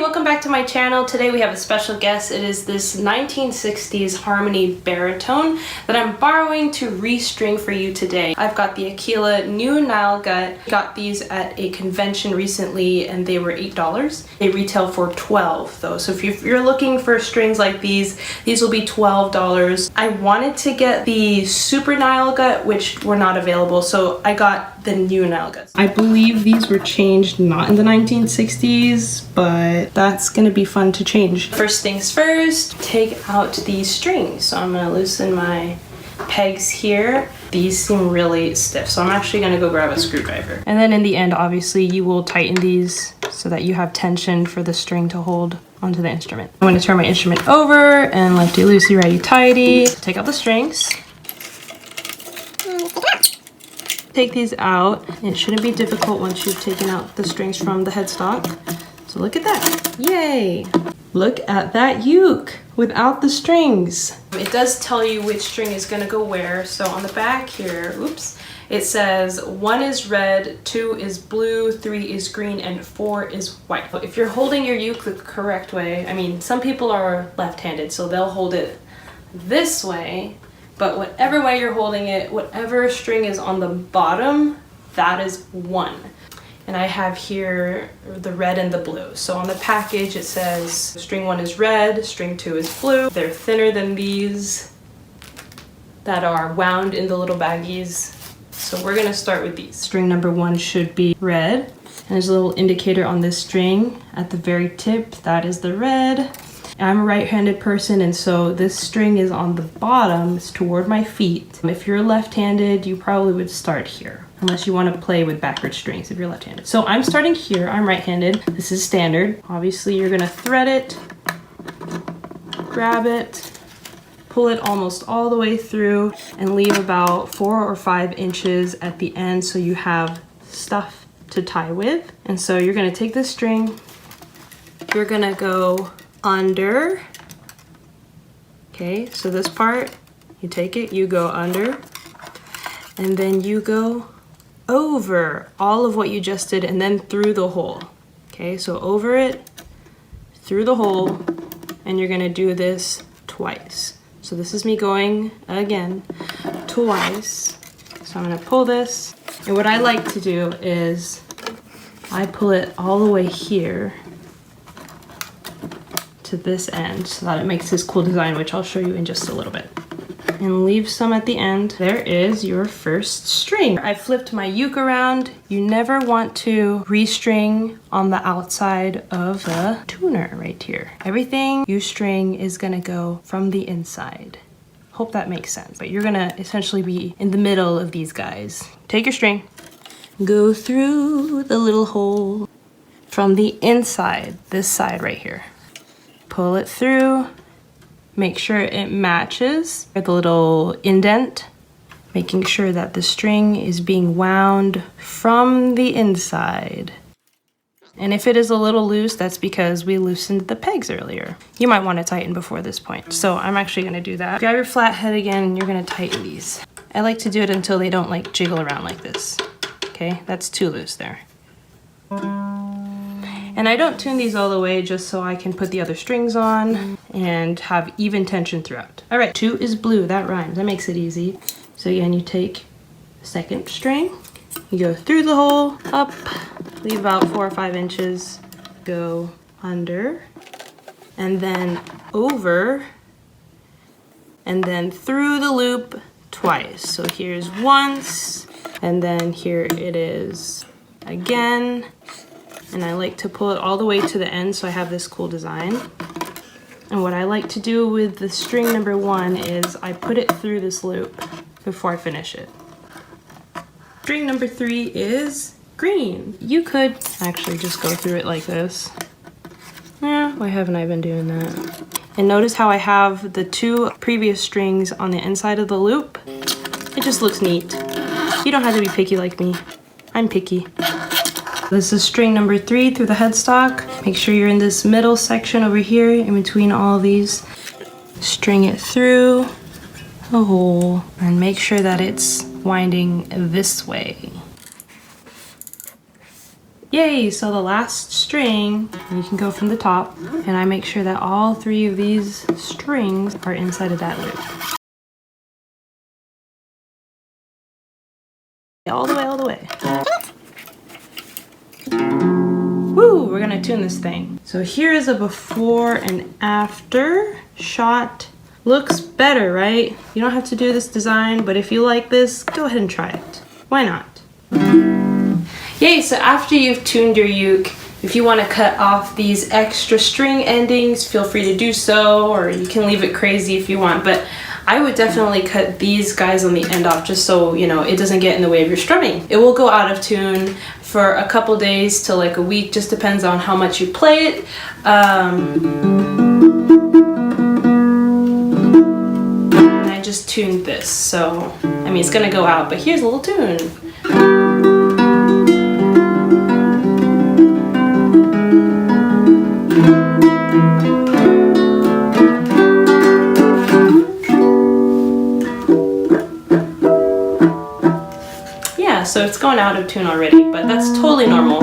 welcome back to my channel. Today we have a special guest. It is this 1960s Harmony Baritone that I'm borrowing to restring for you today. I've got the Aquila new Nile gut. Got these at a convention recently and they were $8. They retail for $12 though. So if you're looking for strings like these will be $12. I wanted to get the Super Nile gut, which were not available, so I got the new Nile guts. I believe these were changed not in the 1960s, but that's gonna be fun to change. First things first, take out these strings. So I'm gonna loosen my pegs here. These seem really stiff, so I'm actually gonna go grab a screwdriver. And then in the end, obviously, you will tighten these so that you have tension for the string to hold onto the instrument. I'm gonna turn my instrument over and lefty-loosey, righty-tighty. Take out the strings. Take these out. It shouldn't be difficult once you've taken out the strings from the headstock. So look at that. Yay! Look at that uke without the strings. It does tell you which string is gonna go where. So on the back here, oops, it says 1 is red, 2 is blue, 3 is green, and 4 is white. If you're holding your uke the correct way, I mean, some people are left-handed, so they'll hold it this way. But whatever way you're holding it, whatever string is on the bottom, that is 1. And I have here the red and the blue. So on the package it says string 1 is red, string 2 is blue. They're thinner than these that are wound in the little baggies. So we're gonna start with these. String number 1 should be red. And there's a little indicator on this string at the very tip. That is the red. I'm a right-handed person, and so this string is on the bottom, it's toward my feet. If you're left-handed, you probably would start here, unless you want to play with backward strings if you're left-handed. So I'm starting here, I'm right-handed. This is standard. Obviously, you're gonna thread it, grab it, pull it almost all the way through, and leave about 4 or 5 inches at the end so you have stuff to tie with. And so you're gonna take this string, you're gonna go under. Okay, so this part, you take it, you go under, and then you go over all of what you just did and then through the hole. Okay, so over it, through the hole, and you're gonna do this twice. So this is me going again twice. So I'm gonna pull this, and what I like to do is I pull it all the way here to this end so that it makes this cool design, which I'll show you in just a little bit. And leave some at the end. There is your first string. I flipped my uke around. You never want to restring on the outside of the tuner right here. Everything you string is gonna go from the inside. Hope that makes sense. But you're gonna essentially be in the middle of these guys. Take your string, go through the little hole from the inside, this side right here. Pull it through, make sure it matches with the little indent, making sure that the string is being wound from the inside. And if it is a little loose, that's because we loosened the pegs earlier. You might want to tighten before this point. So I'm actually gonna do that. Grab your flathead again and you're gonna tighten these. I like to do it until they don't like jiggle around like this. Okay, that's too loose there. And I don't tune these all the way just so I can put the other strings on and have even tension throughout. All right, 2 is blue, that rhymes, that makes it easy. So again, you take the second string, you go through the hole, up, leave about 4 or 5 inches, go under, and then over, and then through the loop twice. So here's once, and then here it is again. And I like to pull it all the way to the end so I have this cool design. And what I like to do with the string number 1 is I put it through this loop before I finish it. String number 3 is green. You could actually just go through it like this. Yeah, why haven't I been doing that? And notice how I have the 2 previous strings on the inside of the loop? It just looks neat. You don't have to be picky like me. I'm picky. This is string number 3 through the headstock. Make sure you're in this middle section over here in between all of these. String it through the hole and make sure that it's winding this way. Yay, so the last string, you can go from the top, and I make sure that all 3 of these strings are inside of that loop. All the way, all the way. Woo, we're gonna tune this thing. So here is a before and after shot. Looks better, right? You don't have to do this design, but if you like this, go ahead and try it. Why not? Yay, so after you've tuned your uke, if you want to cut off these extra string endings, feel free to do so, or you can leave it crazy if you want, but I would definitely cut these guys on the end off just so, you know, it doesn't get in the way of your strumming. It will go out of tune for a couple days to like a week, just depends on how much you play it. And I just tuned this, so, I mean, it's gonna go out, but here's a little tune. So it's going out of tune already, but that's totally normal.